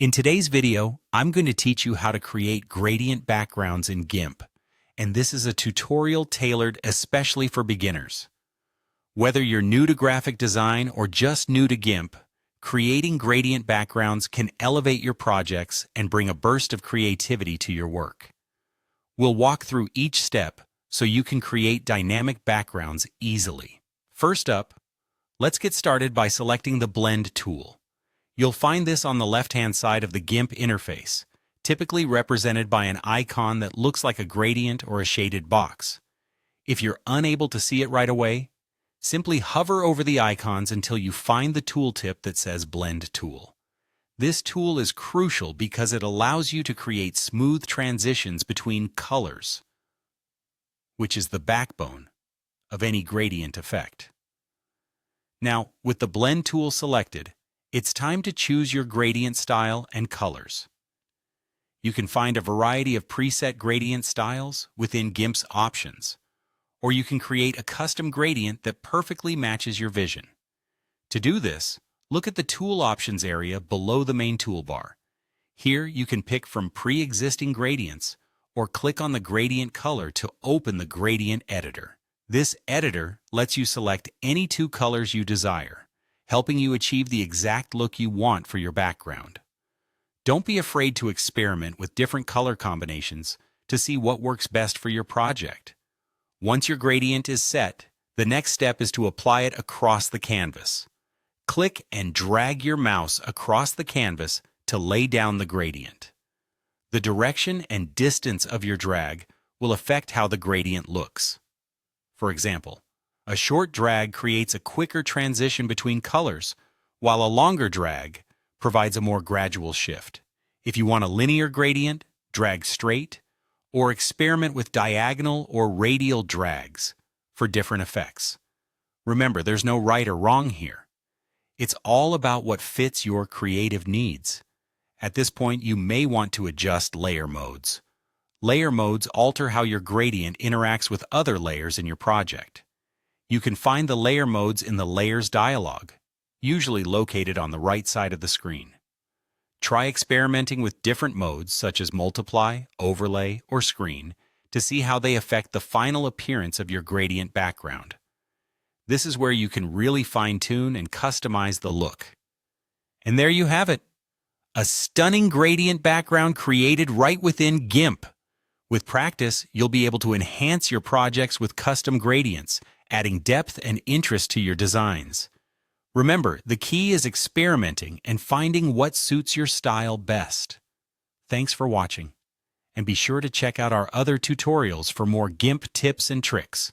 In today's video, I'm going to teach you how to create gradient backgrounds in GIMP, and this is a tutorial tailored especially for beginners. Whether you're new to graphic design or just new to GIMP, creating gradient backgrounds can elevate your projects and bring a burst of creativity to your work. We'll walk through each step so you can create dynamic backgrounds easily. First up, let's get started by selecting the Blend tool. You'll find this on the left-hand side of the GIMP interface, typically represented by an icon that looks like a gradient or a shaded box. If you're unable to see it right away, simply hover over the icons until you find the tooltip that says Blend Tool. This tool is crucial because it allows you to create smooth transitions between colors, which is the backbone of any gradient effect. Now, with the Blend tool selected, it's time to choose your gradient style and colors. You can find a variety of preset gradient styles within GIMP's options, or you can create a custom gradient that perfectly matches your vision. To do this, look at the Tool Options area below the main toolbar. Here you can pick from pre-existing gradients or click on the gradient color to open the gradient editor. This editor lets you select any two colors you desire, helping you achieve the exact look you want for your background. Don't be afraid to experiment with different color combinations to see what works best for your project. Once your gradient is set, the next step is to apply it across the canvas. Click and drag your mouse across the canvas to lay down the gradient. The direction and distance of your drag will affect how the gradient looks. For example, a short drag creates a quicker transition between colors, while a longer drag provides a more gradual shift. If you want a linear gradient, drag straight, or experiment with diagonal or radial drags for different effects. Remember, there's no right or wrong here. It's all about what fits your creative needs. At this point, you may want to adjust layer modes. Layer modes alter how your gradient interacts with other layers in your project. You can find the layer modes in the Layers dialog, usually located on the right side of the screen. Try experimenting with different modes such as multiply, overlay, or screen to see how they affect the final appearance of your gradient background. This is where you can really fine-tune and customize the look. And there you have it, a stunning gradient background created right within GIMP. With practice, you'll be able to enhance your projects with custom gradients, adding depth and interest to your designs. Remember, the key is experimenting and finding what suits your style best. Thanks for watching, and be sure to check out our other tutorials for more GIMP tips and tricks.